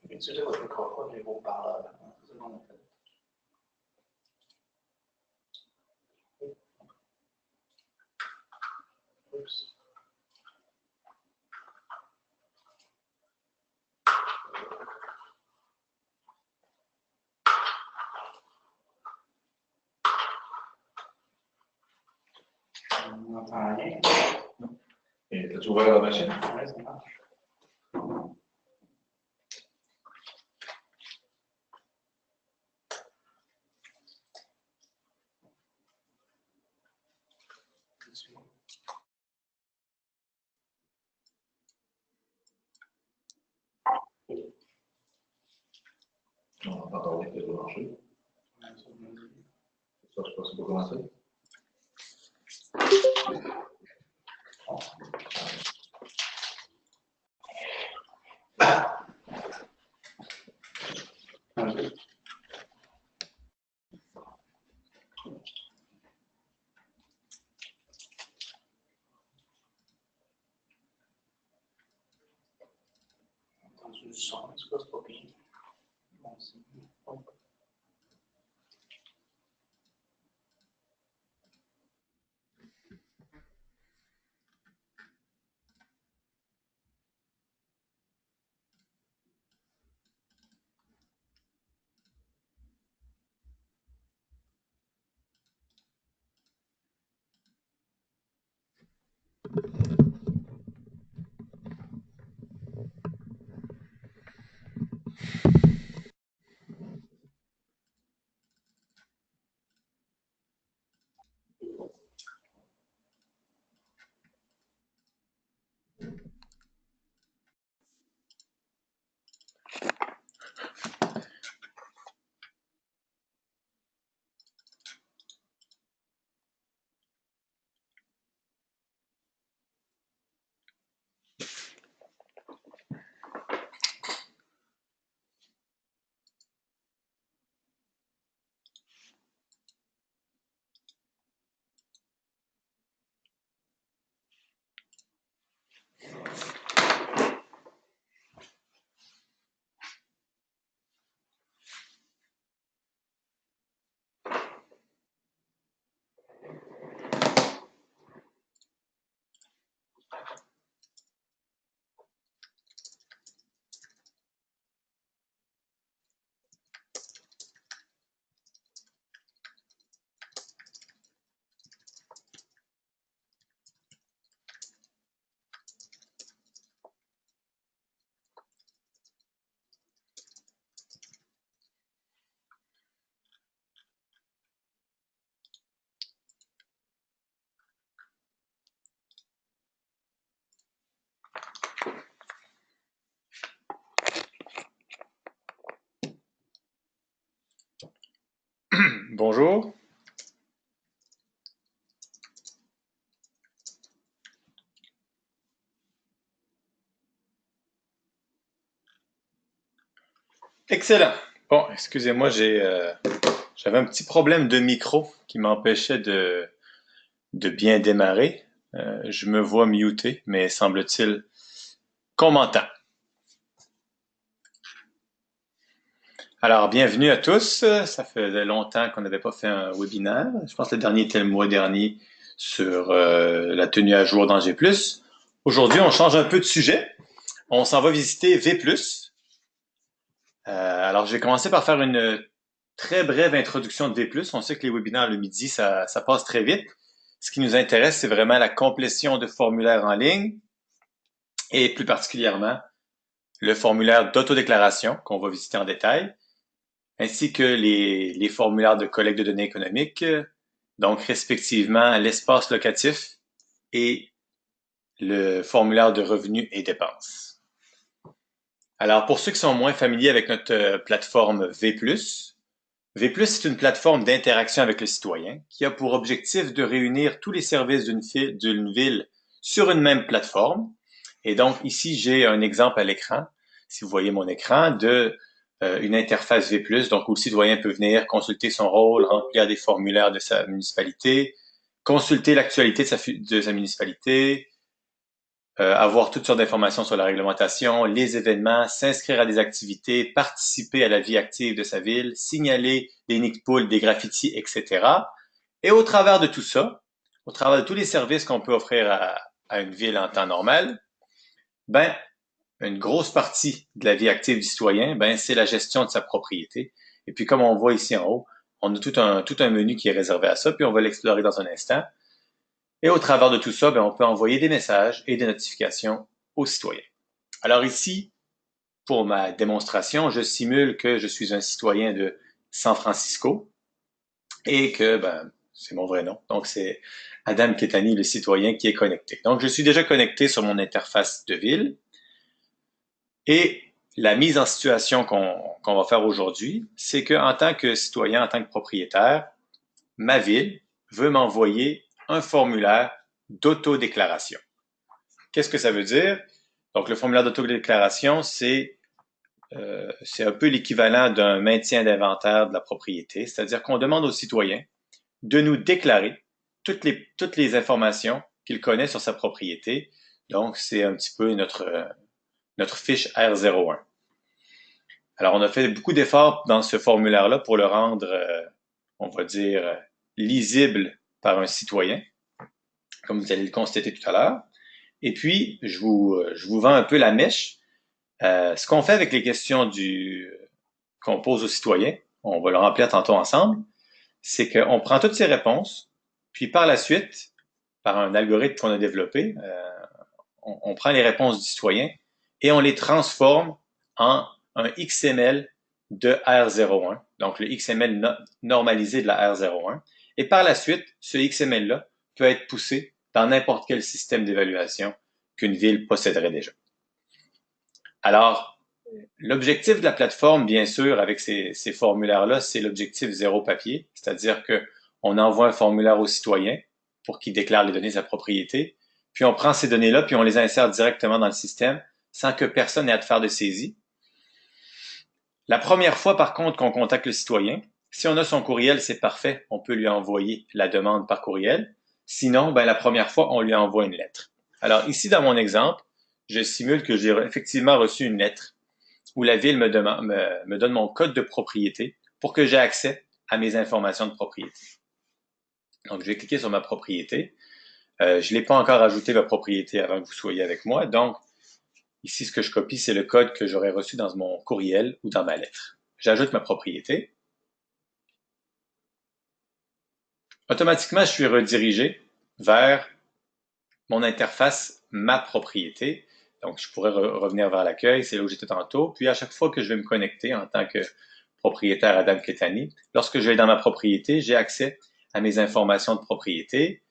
Utiliser votre microphone et vos parleurs. C'est ce qu'on a fait. Oups. On n'entend rien. Et t'as-tu ouvert la machine? Oui, ça marche. On entend parler que ça doit marcher. Ça, je pense que c'est pour commencer. Entendu du son, en tout cas, c'est pas bien. Bon, c'est bon. Bonjour. Excellent. Bon, excusez-moi, j'avais un petit problème de micro qui m'empêchait de bien démarrer. Je me vois muté, mais semble-t-il qu'on m'entend. Alors, bienvenue à tous. Ça faisait longtemps qu'on n'avait pas fait un webinaire. Je pense que le dernier était le mois dernier sur la tenue à jour dans G+. Aujourd'hui, on change un peu de sujet. On s'en va visiter V+. Alors, je vais commencer par faire une très brève introduction de V+. On sait que les webinaires le midi, ça passe très vite. Ce qui nous intéresse, c'est vraiment la complétion de formulaires en ligne et plus particulièrement le formulaire d'autodéclaration qu'on va visiter en détail, ainsi que les formulaires de collecte de données économiques, donc respectivement l'espace locatif et le formulaire de revenus et dépenses. Alors, pour ceux qui sont moins familiers avec notre plateforme V+, V+, c'est une plateforme d'interaction avec le citoyen qui a pour objectif de réunir tous les services d'une ville sur une même plateforme. Et donc, ici, j'ai un exemple à l'écran, si vous voyez mon écran, de une interface V+, donc où le citoyen peut venir consulter son rôle, remplir des formulaires de sa municipalité, consulter l'actualité de sa municipalité, avoir toutes sortes d'informations sur la réglementation, les événements, s'inscrire à des activités, participer à la vie active de sa ville, signaler des nids de poules, des graffitis, etc. Et au travers de tout ça, au travers de tous les services qu'on peut offrir à une ville en temps normal, ben, une grosse partie de la vie active du citoyen, ben, c'est la gestion de sa propriété. Et puis, comme on voit ici en haut, on a tout un menu qui est réservé à ça, puis on va l'explorer dans un instant. Et au travers de tout ça, ben, on peut envoyer des messages et des notifications aux citoyens. Alors ici, pour ma démonstration, je simule que je suis un citoyen de San Francisco et que ben, c'est mon vrai nom. Donc c'est Adam Ketani, le citoyen qui est connecté. Donc je suis déjà connecté sur mon interface de ville. Et la mise en situation qu'on va faire aujourd'hui, c'est qu'en tant que citoyen, en tant que propriétaire, ma ville veut m'envoyer un formulaire d'autodéclaration. Qu'est-ce que ça veut dire? Donc, le formulaire d'autodéclaration, c'est un peu l'équivalent d'un maintien d'inventaire de la propriété, c'est-à-dire qu'on demande aux citoyens de nous déclarer toutes les informations qu'il connaît sur sa propriété. Donc, c'est un petit peu notre fiche R01. Alors, on a fait beaucoup d'efforts dans ce formulaire-là pour le rendre, on va dire, lisible par un citoyen, comme vous allez le constater tout à l'heure. Et puis, je vous vends un peu la mèche. Ce qu'on fait avec les questions qu'on pose aux citoyens, on va le remplir tantôt ensemble, c'est qu'on prend toutes ces réponses, puis par la suite, par un algorithme qu'on a développé, on prend les réponses du citoyen et on les transforme en un XML de R01, donc le XML normalisé de la R01. Et par la suite, ce XML-là peut être poussé dans n'importe quel système d'évaluation qu'une ville posséderait déjà. Alors, l'objectif de la plateforme, bien sûr, avec ces formulaires-là, c'est l'objectif zéro papier, c'est-à-dire qu'on envoie un formulaire au citoyen pour qu'il déclare les données de sa propriété, puis on prend ces données-là, puis on les insère directement dans le système sans que personne n'ait à faire de saisie. La première fois, par contre, qu'on contacte le citoyen, si on a son courriel, c'est parfait, on peut lui envoyer la demande par courriel. Sinon, ben, la première fois, on lui envoie une lettre. Alors ici, dans mon exemple, je simule que j'ai effectivement reçu une lettre où la ville me donne mon code de propriété pour que j'ai accès à mes informations de propriété. Donc, je vais cliquer sur ma propriété. Je ne l'ai pas encore ajouté ma propriété avant que vous soyez avec moi. Donc, ici, ce que je copie, c'est le code que j'aurais reçu dans mon courriel ou dans ma lettre. J'ajoute ma propriété. Automatiquement, je suis redirigé vers mon interface Ma propriété. Donc, je pourrais revenir vers l'accueil, c'est là où j'étais tantôt. Puis, à chaque fois que je vais me connecter en tant que propriétaire Adam Ketani, lorsque je vais dans ma propriété, j'ai accès à mes informations de propriété.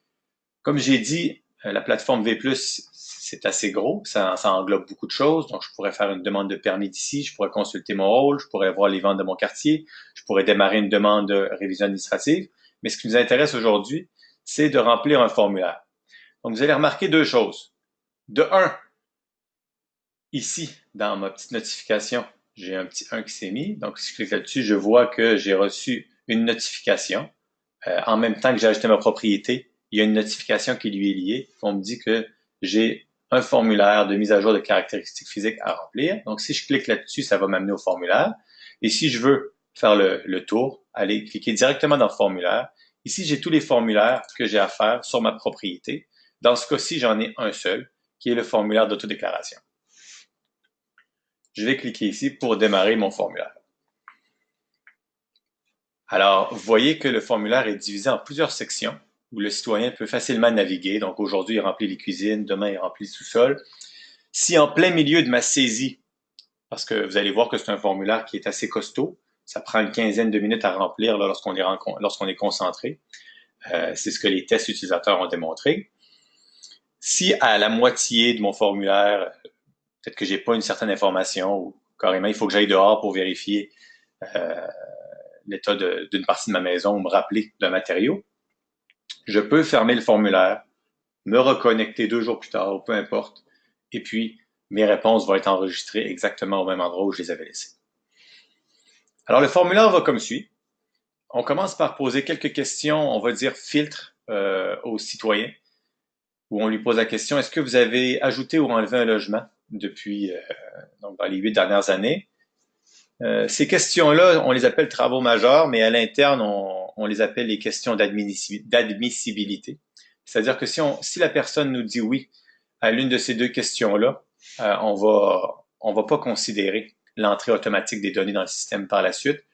Comme j'ai dit, la plateforme V+, c'est assez gros, ça englobe beaucoup de choses. Donc, je pourrais faire une demande de permis d'ici, je pourrais consulter mon rôle, je pourrais voir les ventes de mon quartier, je pourrais démarrer une demande de révision administrative. Mais ce qui nous intéresse aujourd'hui, c'est de remplir un formulaire. Donc, vous allez remarquer deux choses. De un, ici, dans ma petite notification, j'ai un petit 1 qui s'est mis. Donc, si je clique là-dessus, je vois que j'ai reçu une notification. En même temps que j'ai ajouté ma propriété, il y a une notification qui lui est liée. On me dit que j'ai un formulaire de mise à jour de caractéristiques physiques à remplir. Donc, si je clique là-dessus, ça va m'amener au formulaire. Et si je veux faire le tour, aller cliquer directement dans le formulaire. Ici, j'ai tous les formulaires que j'ai à faire sur ma propriété. Dans ce cas-ci, j'en ai un seul, qui est le formulaire d'autodéclaration. Je vais cliquer ici pour démarrer mon formulaire. Alors, vous voyez que le formulaire est divisé en plusieurs sections où le citoyen peut facilement naviguer. Donc, aujourd'hui, il remplit les cuisines, demain, il remplit le sous-sol. Si en plein milieu de ma saisie, parce que vous allez voir que c'est un formulaire qui est assez costaud, ça prend une quinzaine de minutes à remplir là, lorsqu'on est concentré. C'est ce que les tests utilisateurs ont démontré. Si à la moitié de mon formulaire, peut-être que j'ai pas une certaine information ou carrément il faut que j'aille dehors pour vérifier l'état d'une partie de ma maison ou me rappeler d'un matériau, je peux fermer le formulaire, me reconnecter 2 jours plus tard, ou peu importe, et puis mes réponses vont être enregistrées exactement au même endroit où je les avais laissées. Alors le formulaire va comme suit. On commence par poser quelques questions, on va dire filtres aux citoyens, où on lui pose la question, est-ce que vous avez ajouté ou enlevé un logement depuis donc dans les 8 dernières années? Ces questions-là, on les appelle travaux majeurs, mais à l'interne, on les appelle les questions d'admissibilité. C'est-à-dire que si la personne nous dit oui à l'une de ces 2 questions-là, on va pas considérer l'entrée automatique des données dans le système par la suite,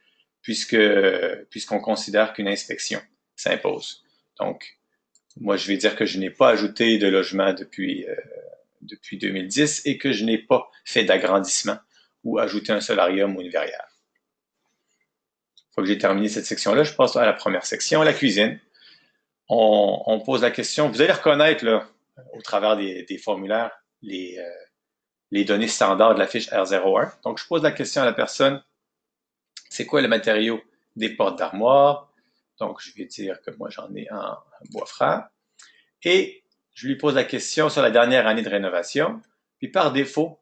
puisqu'on considère qu'une inspection s'impose. Donc, moi, je vais dire que je n'ai pas ajouté de logement depuis 2010 et que je n'ai pas fait d'agrandissement ou ajouté un solarium ou une verrière. Une fois que j'ai terminé cette section-là, je passe à la première section, la cuisine. On pose la question, vous allez reconnaître là, au travers des formulaires les données standards de la fiche R01. Donc, je pose la question à la personne, c'est quoi le matériau des portes d'armoire? Donc, je vais dire que moi, j'en ai en bois franc. Et je lui pose la question sur la dernière année de rénovation. Puis par défaut,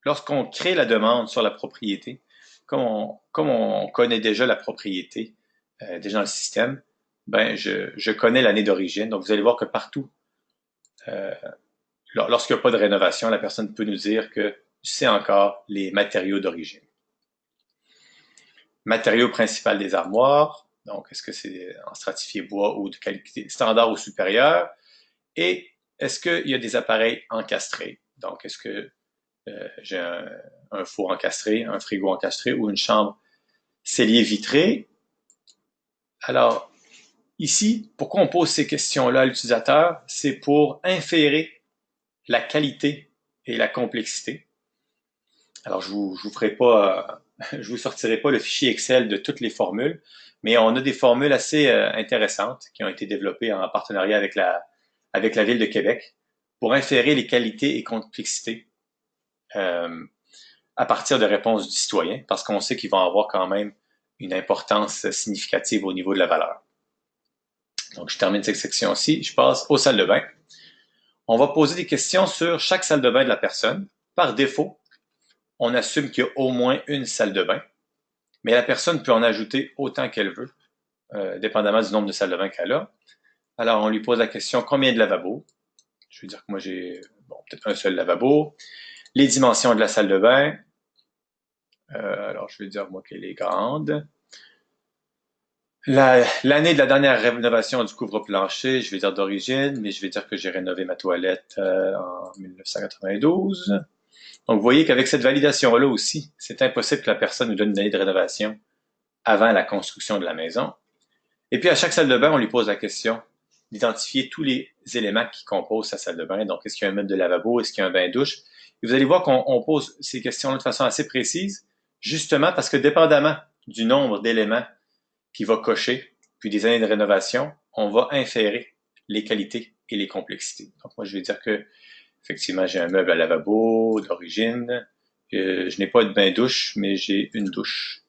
lorsqu'on crée la demande sur la propriété, comme on connaît déjà la propriété, déjà dans le système, ben je connais l'année d'origine. Donc, vous allez voir que partout, lorsqu'il n'y a pas de rénovation, la personne peut nous dire que c'est encore les matériaux d'origine. Matériau principal des armoires, donc est-ce que c'est en stratifié bois ou de qualité standard ou supérieure? Et est-ce qu'il y a des appareils encastrés? Donc, est-ce que j'ai un four encastré, un frigo encastré ou une chambre cellier vitrée? Alors, ici, pourquoi on pose ces questions-là à l'utilisateur? C'est pour inférer la qualité et la complexité. Alors, je vous ferai pas, je vous sortirai pas le fichier Excel de toutes les formules, mais on a des formules assez intéressantes qui ont été développées en partenariat avec la Ville de Québec pour inférer les qualités et complexités à partir de réponses du citoyen, parce qu'on sait qu'ils vont avoir quand même une importance significative au niveau de la valeur. Donc, je termine cette section-ci. Je passe aux salles de bain. On va poser des questions sur chaque salle de bain de la personne. Par défaut, on assume qu'il y a au moins une salle de bain, mais la personne peut en ajouter autant qu'elle veut, dépendamment du nombre de salles de bain qu'elle a. Alors, on lui pose la question, combien de lavabos? Je veux dire que moi, j'ai peut-être un seul lavabo. Les dimensions de la salle de bain. Alors, je vais dire, moi, qu'elle est grande. L'année de la dernière rénovation du couvre-plancher, je vais dire d'origine, mais je vais dire que j'ai rénové ma toilette en 1992. Donc, vous voyez qu'avec cette validation-là aussi, c'est impossible que la personne nous donne une année de rénovation avant la construction de la maison. Et puis, à chaque salle de bain, on lui pose la question d'identifier tous les éléments qui composent sa salle de bain. Donc, est-ce qu'il y a un meuble de lavabo? Est-ce qu'il y a un bain-douche? Et vous allez voir qu'on pose ces questions-là de façon assez précise, justement parce que dépendamment du nombre d'éléments qui va cocher, puis des années de rénovation, on va inférer les qualités et les complexités. Donc, moi, je vais dire que, effectivement, j'ai un meuble à lavabo d'origine. Je n'ai pas de bain-douche, mais j'ai une douche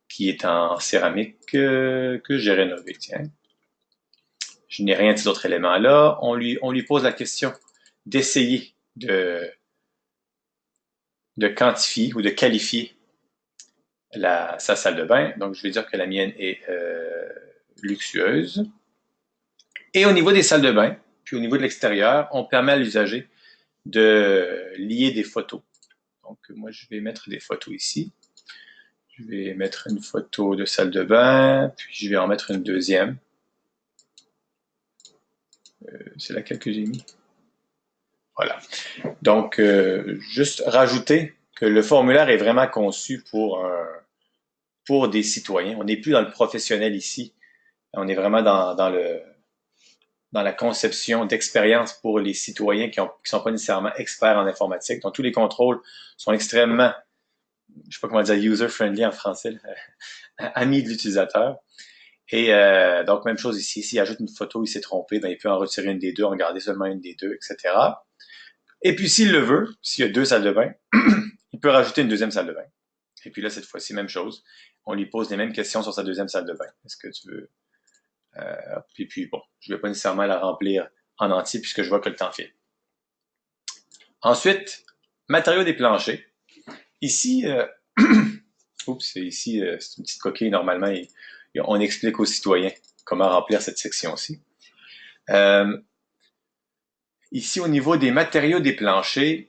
qui est en céramique que j'ai rénovée. Tiens. Je n'ai rien de ces autres éléments-là. On lui pose la question d'essayer de quantifier ou de qualifier sa salle de bain. Donc, je vais dire que la mienne est luxueuse. Et au niveau des salles de bain, puis au niveau de l'extérieur, on permet à l'usager de lier des photos. Donc, moi, je vais mettre des photos ici. Je vais mettre une photo de salle de bain, puis je vais en mettre une deuxième. C'est laquelle que j'ai mis? Voilà. Donc, juste rajouter que le formulaire est vraiment conçu pour des citoyens. On n'est plus dans le professionnel ici. On est vraiment dans la conception d'expérience pour les citoyens qui sont pas nécessairement experts en informatique. Donc, tous les contrôles sont extrêmement, je sais pas comment dire, user-friendly en français, amis de l'utilisateur. Et donc, même chose ici. S'il ajoute une photo, il s'est trompé, ben, il peut en retirer une des deux, en garder seulement une des deux, etc. Et puis, s'il le veut, s'il y a 2 salles de bain, il peut rajouter une deuxième salle de bain. Et puis là, cette fois-ci, même chose. On lui pose les mêmes questions sur sa deuxième salle de bain. Est-ce que tu veux... et puis, bon, je ne vais pas nécessairement la remplir en entier puisque je vois que le temps file. Ensuite, matériaux des planchers. Ici, ici, c'est une petite coquille. Normalement, on explique aux citoyens comment remplir cette section-ci. Ici, au niveau des matériaux des planchers,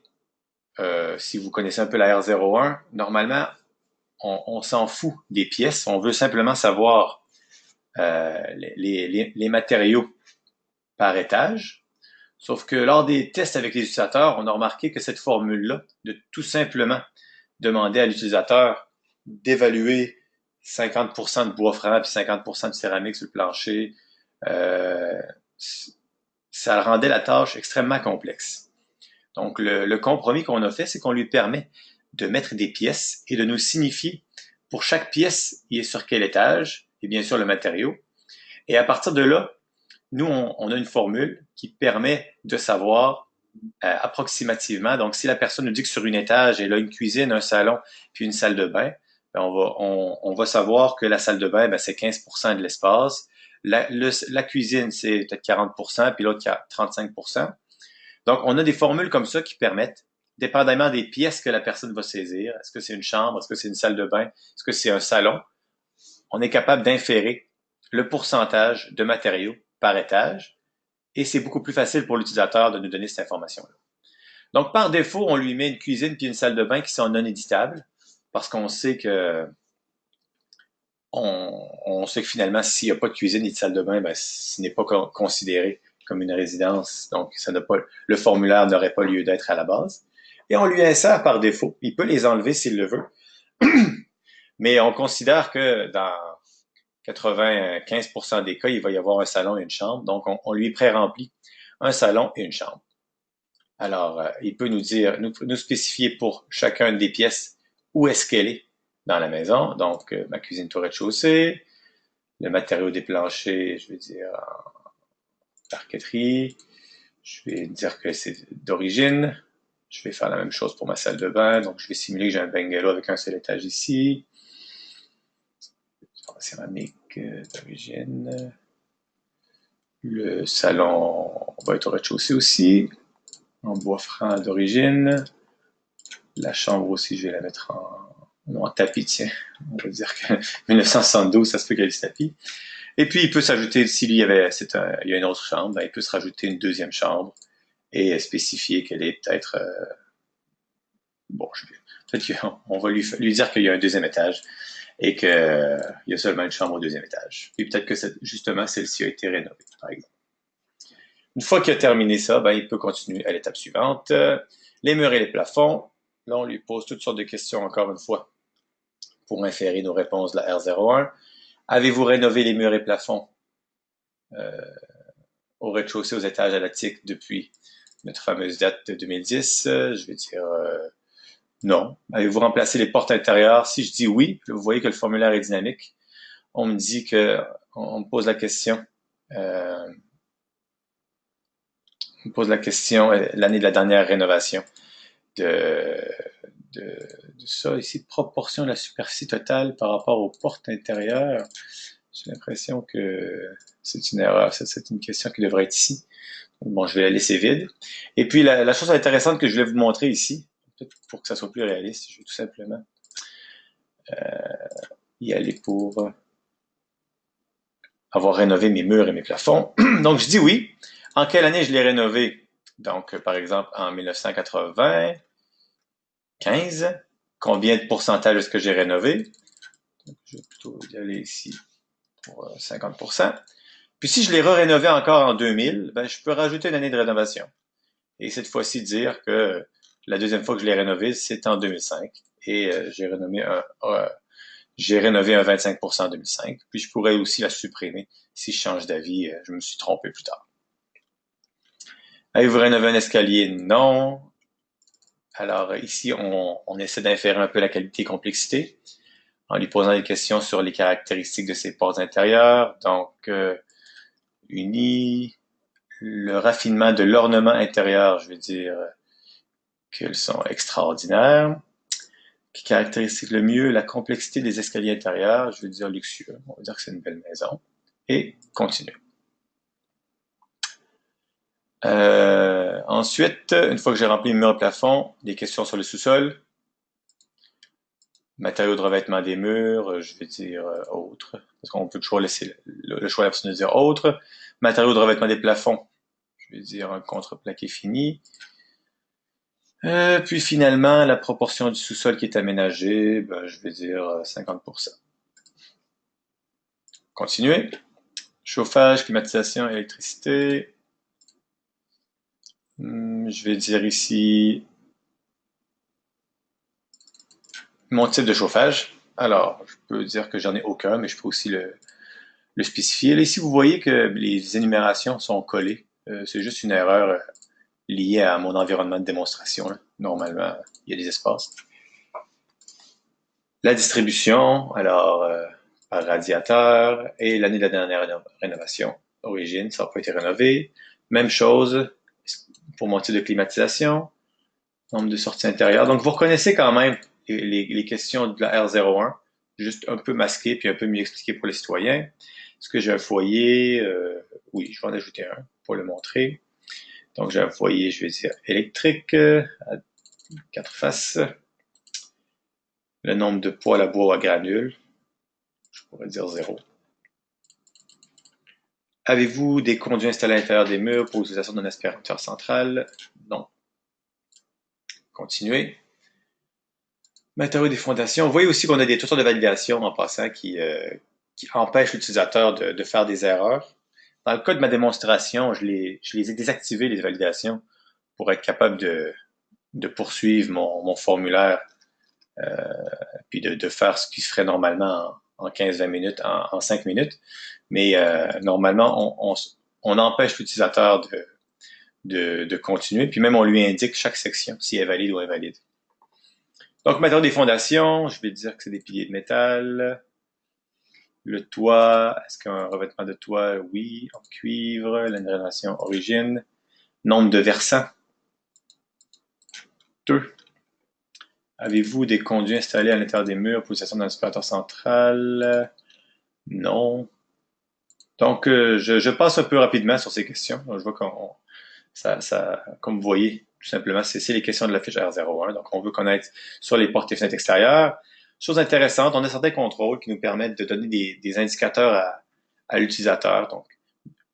si vous connaissez un peu la R01, normalement, on s'en fout des pièces. On veut simplement savoir les matériaux par étage. Sauf que lors des tests avec les utilisateurs, on a remarqué que cette formule-là, de tout simplement demander à l'utilisateur d'évaluer 50% de bois franc puis 50% de céramique sur le plancher, ça rendait la tâche extrêmement complexe. Donc, le compromis qu'on a fait, c'est qu'on lui permet de mettre des pièces et de nous signifier pour chaque pièce, il est sur quel étage, et bien sûr le matériau. Et à partir de là, nous, on a une formule qui permet de savoir approximativement. Donc, si la personne nous dit que sur un étage, elle a une cuisine, un salon, puis une salle de bain, ben on va savoir que la salle de bain, ben, c'est 15% de l'espace. La cuisine, c'est peut-être 40%, puis l'autre, 35%. Donc, on a des formules comme ça qui permettent, dépendamment des pièces que la personne va saisir, est-ce que c'est une chambre, est-ce que c'est une salle de bain, est-ce que c'est un salon, on est capable d'inférer le pourcentage de matériaux par étage, et c'est beaucoup plus facile pour l'utilisateur de nous donner cette information-là. Donc, par défaut, on lui met une cuisine puis une salle de bain qui sont non éditables, parce qu'on sait que on sait que finalement, s'il n'y a pas de cuisine et de salle de bain, ben, ce n'est pas considéré comme une résidence, donc le formulaire n'aurait pas lieu d'être à la base. Et on lui insère par défaut. Il peut les enlever s'il le veut, mais on considère que dans 95% des cas, il va y avoir un salon et une chambre, donc on lui pré-remplit un salon et une chambre. Alors, il peut nous spécifier pour chacune des pièces où est-ce qu'elle est dans la maison. Donc, ma cuisine au rez-de-chaussée, le matériau des planchers, je vais dire en parqueterie. Je vais dire que c'est d'origine. Je vais faire la même chose pour ma salle de bain. Donc, je vais simuler que j'ai un bungalow avec un seul étage ici. Céramique d'origine. Le salon va être au rez-de-chaussée aussi, en bois franc d'origine. La chambre aussi, je vais la mettre en tapis, tiens. On va dire que 1972, ça se peut qu'il y ait du tapis. Et puis, il peut s'ajouter, s'il y a une autre chambre, ben, il peut se rajouter une deuxième chambre et spécifier qu'elle est peut-être... peut-être qu'on va lui dire qu'il y a un deuxième étage et qu'il y a seulement une chambre au deuxième étage. Puis peut-être que justement, celle-ci a été rénovée, par exemple. Une fois qu'il a terminé ça, ben, il peut continuer à l'étape suivante. Les murs et les plafonds. Là, on lui pose toutes sortes de questions, encore une fois, pour inférer nos réponses de la R01. Avez-vous rénové les murs et plafonds au rez-de-chaussée, aux étages à l'attique depuis notre fameuse date de 2010? Je vais dire non. Avez-vous remplacé les portes intérieures? Si je dis oui, vous voyez que le formulaire est dynamique. On me dit on me pose la question. On me pose la question l'année de la dernière rénovation de ça ici, proportion de la superficie totale par rapport aux portes intérieures. J'ai l'impression que c'est une erreur. C'est une question qui devrait être ici. Bon, je vais la laisser vide. Et puis, la chose intéressante que je voulais vous montrer ici, peut-être pour que ça soit plus réaliste, je vais tout simplement y aller pour avoir rénové mes murs et mes plafonds. Donc, je dis oui. En quelle année je l'ai rénové? Donc, par exemple, en 1995. Combien de pourcentage est-ce que j'ai rénové? Donc, je vais plutôt y aller ici pour 50%. Puis si je l'ai rénové encore en 2000, ben, je peux rajouter une année de rénovation. Et cette fois-ci dire que la deuxième fois que je l'ai rénové, c'est en 2005. Et j'ai rénové un 25% en 2005. Puis je pourrais aussi la supprimer si je change d'avis, je me suis trompé plus tard. Avez-vous rénové un escalier? Non. Alors ici, on essaie d'inférer un peu la qualité et complexité en lui posant des questions sur les caractéristiques de ses portes intérieures. Donc, uni, le raffinement de l'ornement intérieur, je veux dire, qu'ils sont extraordinaires. Qui caractérise le mieux la complexité des escaliers intérieurs? Je veux dire luxueux. On va dire que c'est une belle maison. Et continue. Ensuite, une fois que j'ai rempli le mur et plafond, des questions sur le sous-sol. Matériaux de revêtement des murs, je vais dire autre, parce qu'on peut toujours laisser le choix à la personne de dire autre. Matériaux de revêtement des plafonds, je vais dire un contreplaqué fini. Puis finalement, la proportion du sous-sol qui est aménagé, ben, je vais dire 50%. Continuez. Chauffage, climatisation, électricité. Je vais dire ici mon type de chauffage. Alors, je peux dire que j'en ai aucun, mais je peux aussi le spécifier. Là, ici, vous voyez que les énumérations sont collées. C'est juste une erreur liée à mon environnement de démonstration, là. Normalement, il y a des espaces. La distribution, alors, par radiateur, et l'année de la dernière rénovation. Origine, ça n'a pas été rénové. Même chose pour mon type de climatisation. Nombre de sorties intérieures. Donc, vous reconnaissez quand même les questions de la R01, juste un peu masquées puis un peu mieux expliquées pour les citoyens. Est-ce que j'ai un foyer? Oui, je vais en ajouter un pour le montrer. Donc, j'ai un foyer, je vais dire électrique, à 4 faces. Le nombre de poêles à bois à granules, je pourrais dire 0. Avez-vous des conduits installés à l'intérieur des murs pour l'utilisation d'un aspirateur central? Non. Continuez. Matériaux des fondations. Vous voyez aussi qu'on a des tuteurs de validation en passant qui empêchent l'utilisateur de faire des erreurs. Dans le cas de ma démonstration, je les ai désactivés, les validations, pour être capable de poursuivre mon formulaire puis de faire ce qui se ferait normalement en 15-20 minutes, en 5 minutes. Mais normalement, on empêche l'utilisateur de continuer, puis même on lui indique chaque section, si elle est valide ou invalide. Donc, matériaux des fondations, je vais dire que c'est des piliers de métal. Le toit, est-ce qu'un revêtement de toit? Oui, en cuivre. La rénovation origine. Nombre de versants? 2. Avez-vous des conduits installés à l'intérieur des murs pour l'utilisation d'un aspirateur central? Non. Donc, je passe un peu rapidement sur ces questions. Je vois comme vous voyez, tout simplement, c'est les questions de la fiche R01. Donc, on veut connaître sur les portes et fenêtres extérieures. Chose intéressante, on a certains contrôles qui nous permettent de donner des indicateurs à l'utilisateur. Donc,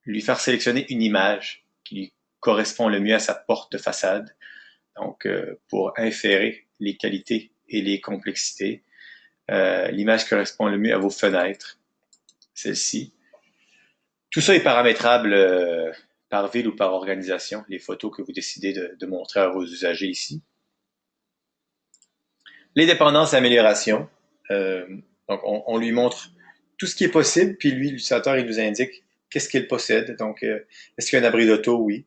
lui faire sélectionner une image qui lui correspond le mieux à sa porte de façade. Donc, pour inférer les qualités et les complexités. L'image correspond le mieux à vos fenêtres, celle-ci. Tout ça est paramétrable par ville ou par organisation, les photos que vous décidez de montrer à vos usagers ici. Les dépendances et améliorations. Donc, on lui montre tout ce qui est possible, puis lui, l'utilisateur, il nous indique qu'est-ce qu'il possède. Donc, est-ce qu'il y a un abri d'auto? Oui.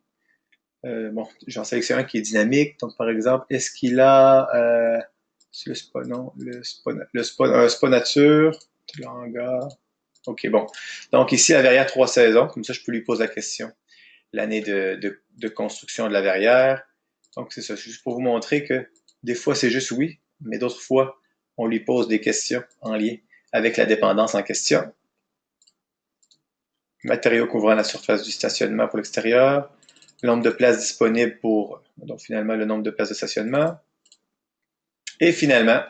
Bon, j'en sélectionne un qui est dynamique. Donc, par exemple, est-ce qu'il a le spa, non, un spa nature, le hangar. OK, bon. Donc, ici, la verrière 3 saisons. Comme ça, je peux lui poser la question. L'année de construction de la verrière. Donc, c'est ça. Juste pour vous montrer que des fois, c'est juste oui, mais d'autres fois, on lui pose des questions en lien avec la dépendance en question. Matériaux couvrant la surface du stationnement pour l'extérieur. Le nombre de places disponibles pour, donc finalement, le nombre de places de stationnement. Et finalement,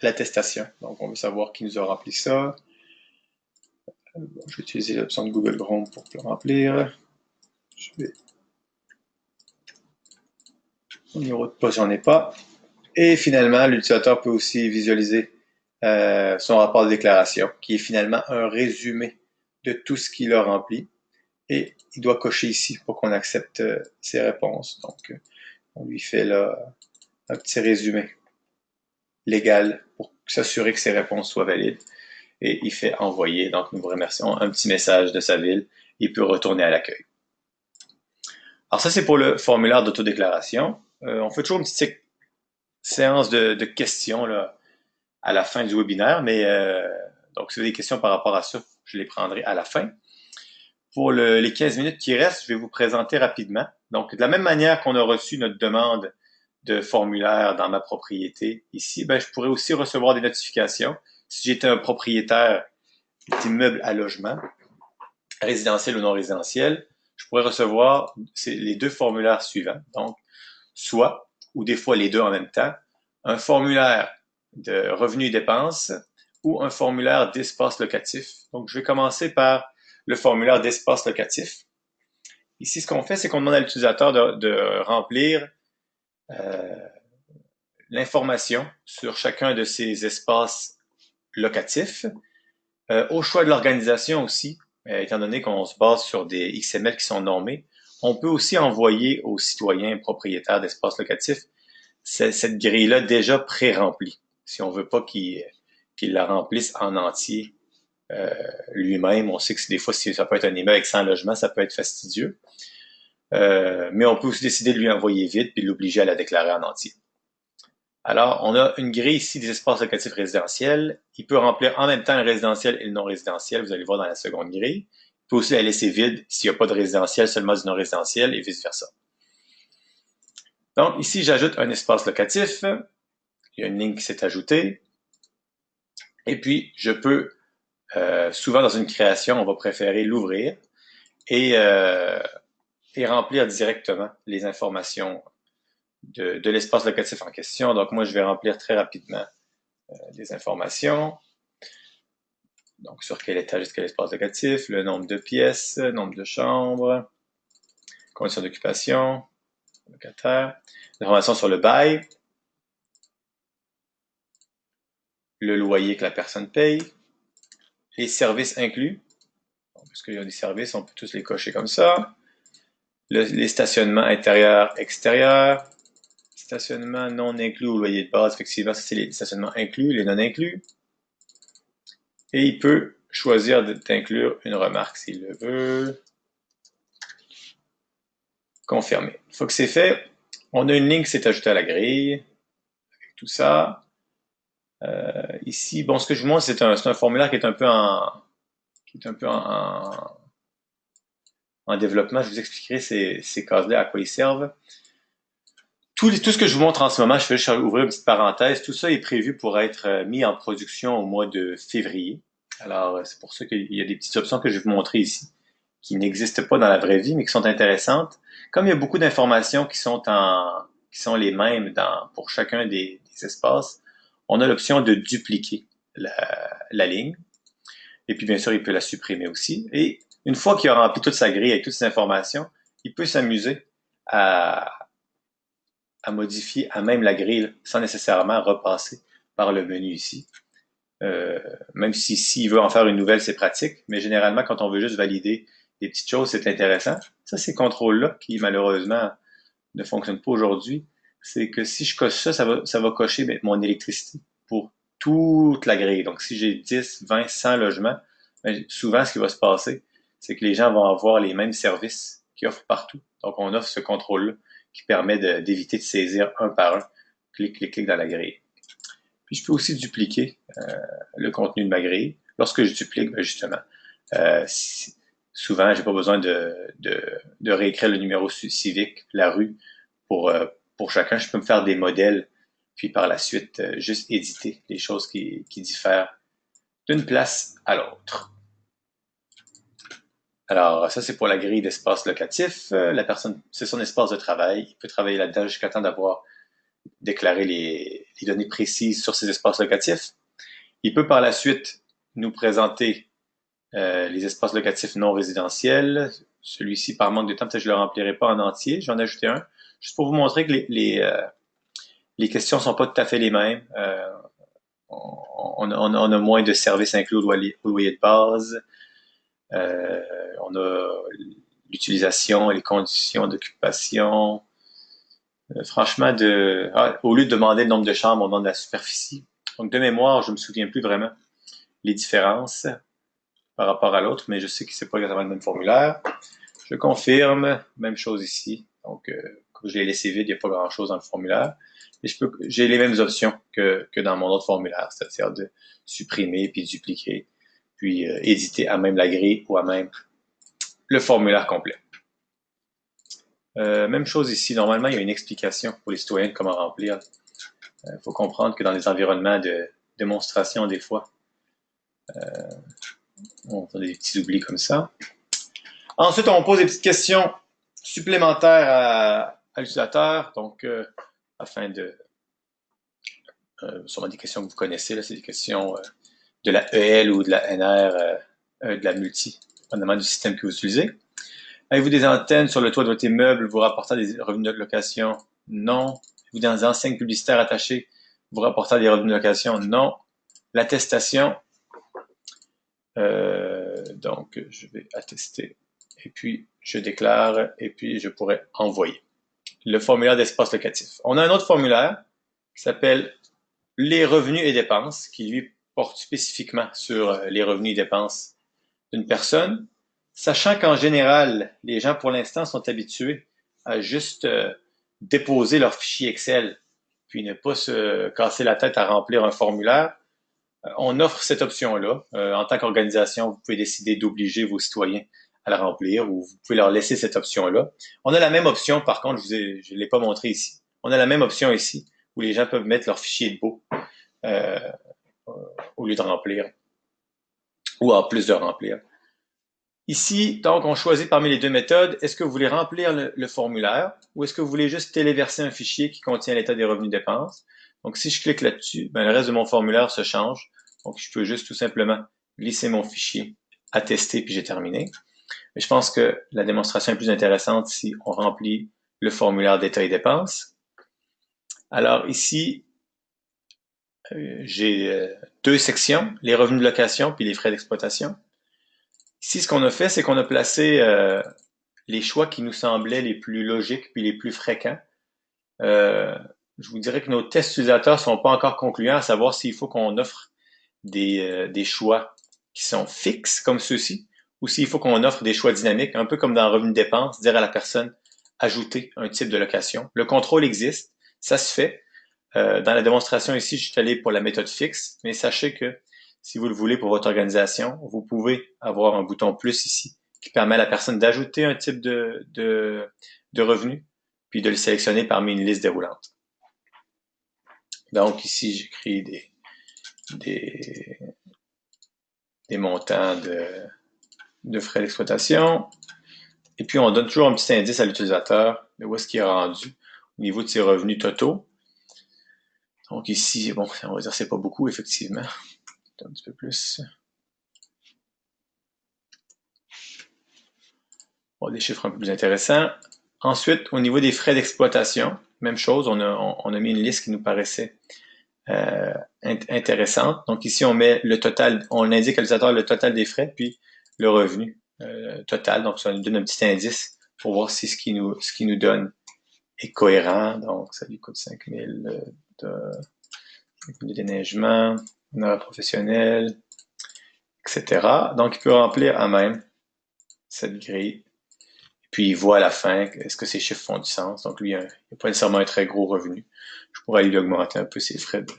l'attestation. Donc, on veut savoir qui nous a rempli ça. Bon, je vais utiliser l'option de Google Chrome pour le remplir. Au numéro de poste, j'en ai pas. Et finalement, l'utilisateur peut aussi visualiser son rapport de déclaration, qui est finalement un résumé de tout ce qu'il a rempli. Et il doit cocher ici pour qu'on accepte ses réponses. Donc, on lui fait là un petit résumé légal pour s'assurer que ses réponses soient valides. Et il fait envoyer. Donc, nous vous remercions. Un petit message de sa ville. Il peut retourner à l'accueil. Alors, ça, c'est pour le formulaire d'autodéclaration. On fait toujours une petite séance de questions là, à la fin du webinaire, mais donc, si vous avez des questions par rapport à ça, je les prendrai à la fin. Pour les 15 minutes qui restent, je vais vous présenter rapidement Donc, de la même manière qu'on a reçu notre demande de formulaire dans ma propriété, ici, ben, je pourrais aussi recevoir des notifications. Si j'étais un propriétaire d'immeuble à logement, résidentiel ou non résidentiel, je pourrais recevoir les deux formulaires suivants. Donc, soit, ou des fois les deux en même temps, un formulaire de revenus et dépenses ou un formulaire d'espace locatif. Donc, je vais commencer par le formulaire d'espace locatif. Ici, ce qu'on fait, c'est qu'on demande à l'utilisateur de remplir l'information sur chacun de ces espaces locatifs, au choix de l'organisation aussi, étant donné qu'on se base sur des XML qui sont normés. On peut aussi envoyer aux citoyens propriétaires d'espaces locatifs cette grille-là déjà pré-remplie, si on veut pas qu'il la remplisse en entier lui-même. On sait que des fois, si ça peut être un immeuble avec 100 logements, ça peut être fastidieux. Mais on peut aussi décider de lui envoyer vite puis de l'obliger à la déclarer en entier. Alors, on a une grille ici des espaces locatifs résidentiels. Il peut remplir en même temps le résidentiel et le non résidentiel. Vous allez voir dans la seconde grille. Il peut aussi la laisser vide s'il n'y a pas de résidentiel, seulement du non résidentiel et vice-versa. Donc, ici, j'ajoute un espace locatif. Il y a une ligne qui s'est ajoutée. Et puis, je peux, souvent dans une création, on va préférer l'ouvrir et remplir directement les informations de l'espace locatif en question. Donc, moi, je vais remplir très rapidement des informations. Donc, sur quel étage est-ce qu'il y a l'espace locatif, le nombre de pièces, le nombre de chambres, conditions d'occupation, locataire, l'information sur le bail, le loyer que la personne paye, les services inclus. Parce qu'il y a des services, on peut tous les cocher comme ça. Les stationnements intérieurs, extérieurs. Stationnement non inclus au loyer de base, effectivement, ça c'est les stationnements inclus, les non inclus. Et il peut choisir d'inclure une remarque s'il le veut. Confirmer. Une fois que c'est fait, on a une ligne qui s'est ajoutée à la grille, avec tout ça. Ici, bon, ce que je vous montre, c'est un formulaire qui est un peu en développement. Je vous expliquerai ces cases-là, à quoi ils servent. Tout ce que je vous montre en ce moment, je vais juste ouvrir une petite parenthèse, tout ça est prévu pour être mis en production au mois de février. Alors, c'est pour ça qu'il y a des petites options que je vais vous montrer ici, qui n'existent pas dans la vraie vie, mais qui sont intéressantes. Comme il y a beaucoup d'informations qui sont les mêmes pour chacun des espaces, on a l'option de dupliquer la ligne. Et puis, bien sûr, il peut la supprimer aussi. Et une fois qu'il a rempli toute sa grille avec toutes ces informations, il peut s'amuser à modifier à même la grille sans nécessairement repasser par le menu ici. Même s'il veut en faire une nouvelle, c'est pratique, mais généralement, quand on veut juste valider des petites choses, c'est intéressant. Ça, ces contrôles-là, qui malheureusement ne fonctionnent pas aujourd'hui, c'est que si je coche ça va cocher mon électricité pour toute la grille. Donc, si j'ai 10, 20, 100 logements, souvent, ce qui va se passer, c'est que les gens vont avoir les mêmes services qu'ils offrent partout. Donc, on offre ce contrôle-là qui permet d'éviter de saisir un par un. Clic, clic, clic dans la grille. Puis, je peux aussi dupliquer le contenu de ma grille. Lorsque je duplique, justement, souvent, j'ai pas besoin de réécrire le numéro civique, la rue, pour chacun. Je peux me faire des modèles, puis par la suite, juste éditer les choses qui diffèrent d'une place à l'autre. Alors, ça, c'est pour la grille d'espace locatif. La personne, c'est son espace de travail. Il peut travailler là-dedans jusqu'à temps d'avoir déclaré les données précises sur ces espaces locatifs. Il peut par la suite nous présenter les espaces locatifs non résidentiels. Celui-ci, par manque de temps, peut-être que je ne le remplirai pas en entier. J'en ai ajouté un. Juste pour vous montrer que les questions ne sont pas tout à fait les mêmes. On a moins de services inclus au loyer de base. On a l'utilisation et les conditions d'occupation. Franchement, au lieu de demander le nombre de chambres, on demande la superficie. Donc, de mémoire, je ne me souviens plus vraiment les différences par rapport à l'autre, mais je sais que c'est pas exactement le même formulaire. Je confirme, même chose ici. Donc, comme je l'ai laissé vide, il n'y a pas grand-chose dans le formulaire. Et j'ai les mêmes options que dans mon autre formulaire, c'est-à-dire de supprimer, puis dupliquer, puis éditer à même la grille ou à même le formulaire complet. Même chose ici. Normalement, il y a une explication pour les citoyens de comment remplir. Il faut comprendre que dans les environnements de démonstration, des fois, on fait des petits oublis comme ça. Ensuite, on pose des petites questions supplémentaires à l'utilisateur. Donc, afin de... sûrement des questions que vous connaissez, c'est des questions de la EL ou de la NR, de la multi, dépendamment du système que vous utilisez. Avez-vous des antennes sur le toit de votre immeuble vous rapportant des revenus de location? Non. Avez-vous des enseignes publicitaires attachées vous rapportant des revenus de location? Non. L'attestation, donc je vais attester, et puis je déclare, et puis je pourrais envoyer. Le formulaire d'espace locatif. On a un autre formulaire qui s'appelle les revenus et dépenses, qui lui porte spécifiquement sur les revenus et dépenses d'une personne, sachant qu'en général, les gens pour l'instant sont habitués à juste déposer leur fichier Excel, puis ne pas se casser la tête à remplir un formulaire. On offre cette option-là. En tant qu'organisation, vous pouvez décider d'obliger vos citoyens à la remplir ou vous pouvez leur laisser cette option-là. On a la même option, par contre, je ne l'ai pas montré ici. On a la même option ici où les gens peuvent mettre leur fichier de beau au lieu de remplir ou en plus de remplir. Ici, donc, on choisit parmi les deux méthodes. Est-ce que vous voulez remplir le formulaire ou est-ce que vous voulez juste téléverser un fichier qui contient l'état des revenus dépenses? Donc, si je clique là-dessus, ben, le reste de mon formulaire se change. Donc, je peux juste tout simplement glisser mon fichier, attester, puis j'ai terminé. Mais je pense que la démonstration est plus intéressante si on remplit le formulaire d'état et dépenses. Alors ici, j'ai deux sections, les revenus de location puis les frais d'exploitation. Ici, ce qu'on a fait, c'est qu'on a placé les choix qui nous semblaient les plus logiques puis les plus fréquents. Je vous dirais que nos tests utilisateurs sont pas encore concluants à savoir s'il faut qu'on offre des choix qui sont fixes comme ceux-ci ou s'il faut qu'on offre des choix dynamiques, un peu comme dans revenu de dépenses, dire à la personne ajouter un type de location. Le contrôle existe, ça se fait. Dans la démonstration ici, je suis allé pour la méthode fixe, mais sachez que si vous le voulez pour votre organisation, vous pouvez avoir un bouton plus ici qui permet à la personne d'ajouter un type de revenu, puis de le sélectionner parmi une liste déroulante. Donc ici, j'écris des montants de frais d'exploitation. Et puis, on donne toujours un petit indice à l'utilisateur de où est-ce qu'il est rendu au niveau de ses revenus totaux. Donc ici, bon, on va dire que c'est pas beaucoup, effectivement. Un petit peu plus. Bon, des chiffres un peu plus intéressants. Ensuite, au niveau des frais d'exploitation, même chose, on a mis une liste qui nous paraissait intéressante. Donc ici, on met le total, on indique à l'utilisateur le total des frais, puis le revenu total. Donc ça nous donne un petit indice pour voir si ce qui nous donne est cohérent. Donc ça lui coûte 5 000 de déneigement, une heure professionnelle, etc. Donc il peut remplir à même cette grille. Puis il voit à la fin, est-ce que ces chiffres font du sens? Donc lui, il n'a pas nécessairement un très gros revenu. Je pourrais lui augmenter un peu ses frais de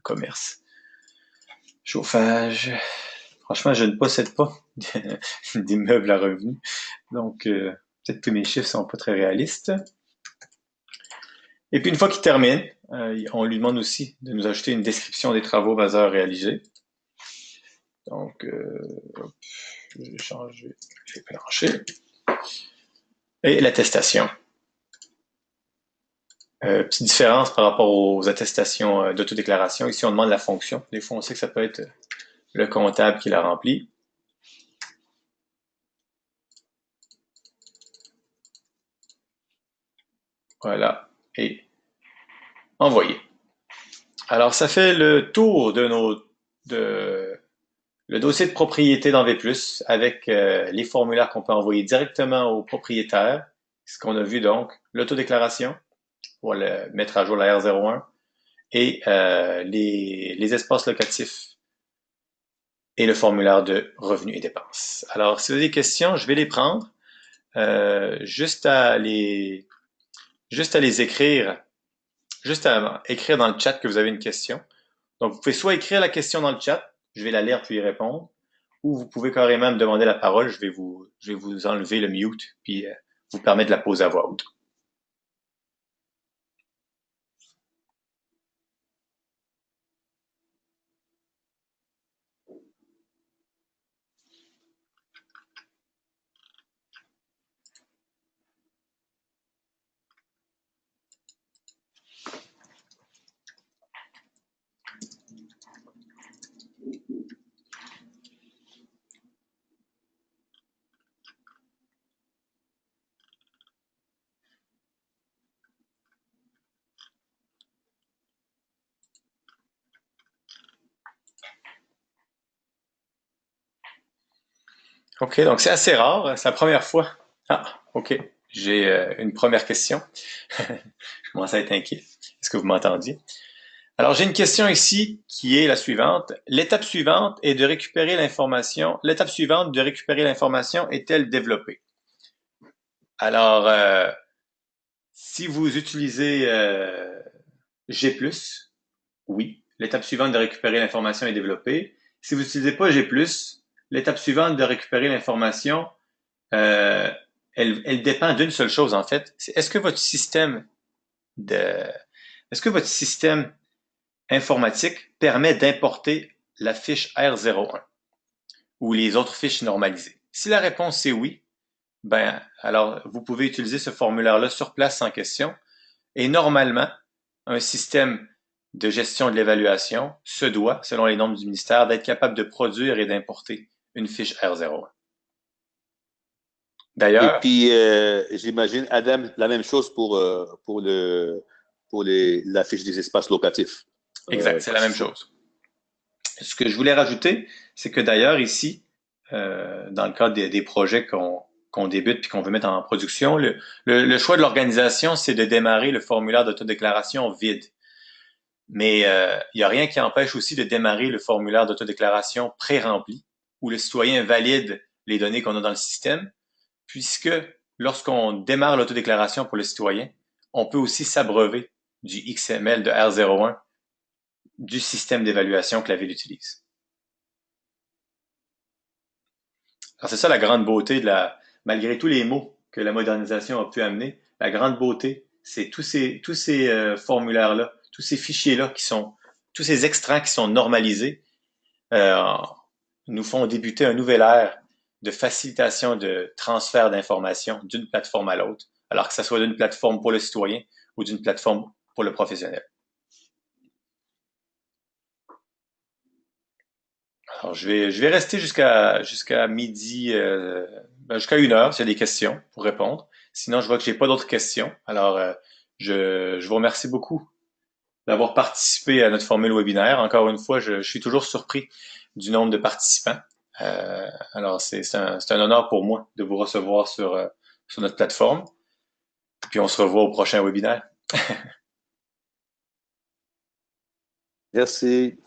commerce. Chauffage. Franchement, je ne possède pas d'immeuble à revenus. Donc, peut-être que mes chiffres sont pas très réalistes. Et puis, une fois qu'il termine, on lui demande aussi de nous ajouter une description des travaux baseurs réalisés. Donc, je vais changer les planchers. Et l'attestation. Petite différence par rapport aux attestations d'autodéclaration. Ici, on demande la fonction. Des fois, on sait que ça peut être le comptable qui la remplit. Voilà. Et envoyer. Alors, ça fait le tour de le dossier de propriété dans V+, avec les formulaires qu'on peut envoyer directement au propriétaire. Ce qu'on a vu donc, l'autodéclaration, pour mettre à jour la R01, et les espaces locatifs et le formulaire de revenus et dépenses. Alors, si vous avez des questions, je vais les prendre. Juste à écrire dans le chat que vous avez une question. Donc, vous pouvez soit écrire la question dans le chat, je vais la lire puis y répondre, ou vous pouvez carrément me demander la parole, je vais vous enlever le mute puis vous permettre de la poser à voix haute. OK, donc c'est assez rare, c'est la première fois. Ah, OK, j'ai une première question. Je commence à être inquiet. Est-ce que vous m'entendiez? Alors, j'ai une question ici qui est la suivante. L'étape suivante est de récupérer l'information. L'étape suivante de récupérer l'information est-elle développée? Alors, si vous utilisez G+, oui, l'étape suivante de récupérer l'information est développée. Si vous n'utilisez pas G+, l'étape suivante de récupérer l'information, euh, elle dépend d'une seule chose en fait. Est-ce que votre système de, est-ce que votre système informatique permet d'importer la fiche R01 ou les autres fiches normalisées? Si la réponse est oui, ben alors vous pouvez utiliser ce formulaire-là sur place sans question. Et normalement, un système de gestion de l'évaluation se doit, selon les normes du ministère, d'être capable de produire et d'importer une fiche R01. Et D'ailleurs, puis, j'imagine, Adam, la même chose pour la fiche des espaces locatifs. exact, c'est la même chose. Ce que je voulais rajouter, c'est que d'ailleurs ici, dans le cadre des projets qu'on débute puis qu'on veut mettre en production, le choix de l'organisation, c'est de démarrer le formulaire d'autodéclaration vide. Mais il n'y a rien qui empêche aussi de démarrer le formulaire d'autodéclaration pré-rempli, où le citoyen valide les données qu'on a dans le système, puisque lorsqu'on démarre l'autodéclaration pour le citoyen, on peut aussi s'abreuver du XML de R01 du système d'évaluation que la ville utilise. Alors c'est ça la grande beauté malgré tous les mots que la modernisation a pu amener, la grande beauté, c'est tous ces formulaires-là, tous ces fichiers-là tous ces extraits qui sont normalisés, euh, nous font débuter un nouvel ère de facilitation de transfert d'informations d'une plateforme à l'autre, alors que ce soit d'une plateforme pour le citoyen ou d'une plateforme pour le professionnel. Alors, je vais rester jusqu'à midi, jusqu'à 1 heure s'il y a des questions pour répondre. Sinon, je vois que j'ai pas d'autres questions. Alors, je vous remercie beaucoup d'avoir participé à notre formule webinaire. Encore une fois, je suis toujours surpris du nombre de participants. Alors, c'est un honneur pour moi de vous recevoir sur notre plateforme. Puis on se revoit au prochain webinaire. Merci.